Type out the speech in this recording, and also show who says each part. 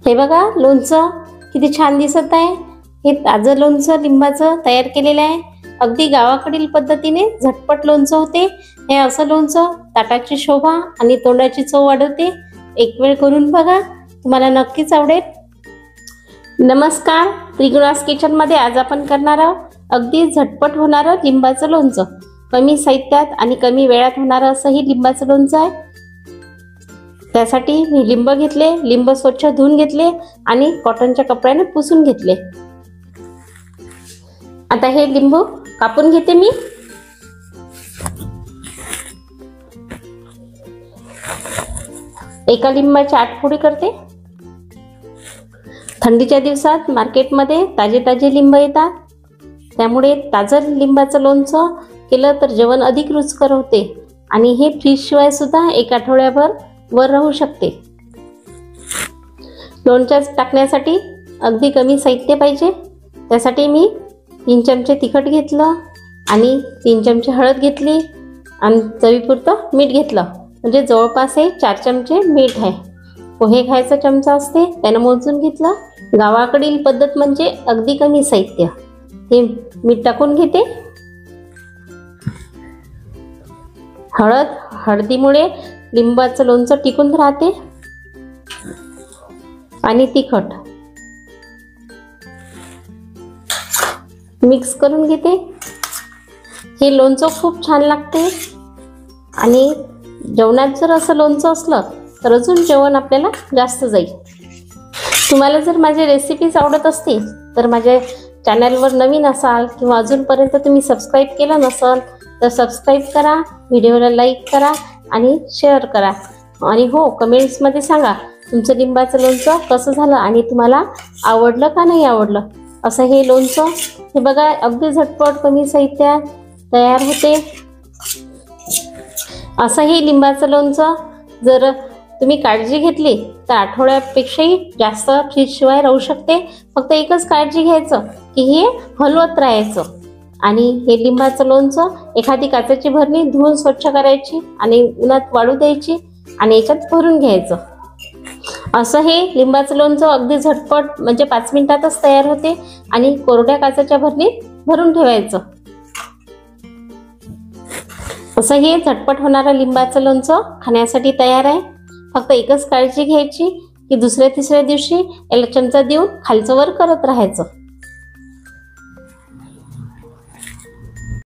Speaker 1: हे बघा लोणचं किती छान दिसत आहे। हे ताजं लोणचं लिंबाचं तयार केलेलं आहे। अगदी गावाकडील पद्धतीने झटपट लोणचं होते। हे असं लोणचं ताटाची शोभा आणि तोंडाची चव वाढवते। एक वेळ करून बघा, तुम्हाला नक्कीच आवडेल। नमस्कार, त्रिगुणास किचन मध्ये आज आपण करणार आहोत अगदी झटपट होणारं लिंबाचं लोणचं। कमी साहित्यात आणि कमी वेळात होणारं असं हे लिंबाचं लोणचं आहे। त्यासाठी मी लिंब घेतले, लिंब स्वच्छ धुवून घेतले आणि कॉटनच्या कपड्याने पुसून घेतले। आता हे लिंबू कापून घेते मी। एका लिंबाची 8 फोडी करते। थंडीच्या दिवसात मार्केटमध्ये ताजे ताजे लिंब येतात, त्यामुळे ताजं लिंबाचं लोणचं केलं तर जेवण अधिक रुचकर होते आणि हे फ्रीज शिवाय सुद्धा 1 आठवड्याभर वर राहू शकते। लोणच्यात टाकण्यासाठी अगदी कमी साहित्य पाहिजे। त्यासाठी मी 3 चमचे तिखट घेतलं आणि 3 चमचे हळद घेतली आणि चवीपुरतं मीठ घेतलं, म्हणजे जवळपास हे 4 चमचे मीठ आहे। पोहे खायचा चमचा असते त्यानं मोजून घेतलं। गावाकडील पद्धत म्हणजे अगदी कमी साहित्य। हे मीठ टाकून घेते। हळदीमुळे लिंबाचं लोणचं टिकून राहते। आणि तिखट मिक्स करून घेते। हे लोणचं खूप छान लागते आणि जेवणात जर असं लोणचं असलं तर अजून जेवण आपल्याला जास्त जाईल। तुम्हाला जर माझे रेसिपीज आवडत असतील तर माझ्या चॅनलवर नवीन असाल किंवा अजूनपर्यंत तुम्ही सबस्क्राईब केलं नसेल तर सबस्क्राईब करा, व्हिडिओला लाईक करा आणि शेअर करा। आणि हो, कमेंट्समध्ये सांगा तुमचं लिंबाचं लोणचं कसं झालं आणि तुम्हाला आवडलं का नाही आवडलं। असं हे लोणचं हे बघा अगदी झटपट कमी साहित्यात तयार होते। असं हे लिंबाचं लोणचं जर तुम्ही काळजी घेतली तर आठवड्यापेक्षाही जास्त फ्रीज शिवाय राहू शकते। फक्त एकच काळजी घ्यायचं की हे हलवत राहायचं। आणि हे लिंबाचं लोणचं एखादी काचेची भरणी धुवून स्वच्छ करायची आणि उन्हात वाळू द्यायची आणि याच्यात भरून घ्यायचं। असं हे लिंबाचं लोणचं अगदी झटपट म्हणजे 5 मिनिटातच तयार होते आणि कोरड्या काचेच्या भरणीत भरून ठेवायचं। असं हे झटपट होणारं लिंबाचं लोणचं खाण्यासाठी तयार आहे। फक्त एकच काळजी घ्यायची की दुसऱ्या तिसऱ्या दिवशी याला चमचा देऊन खालचं वर करत राहायचं।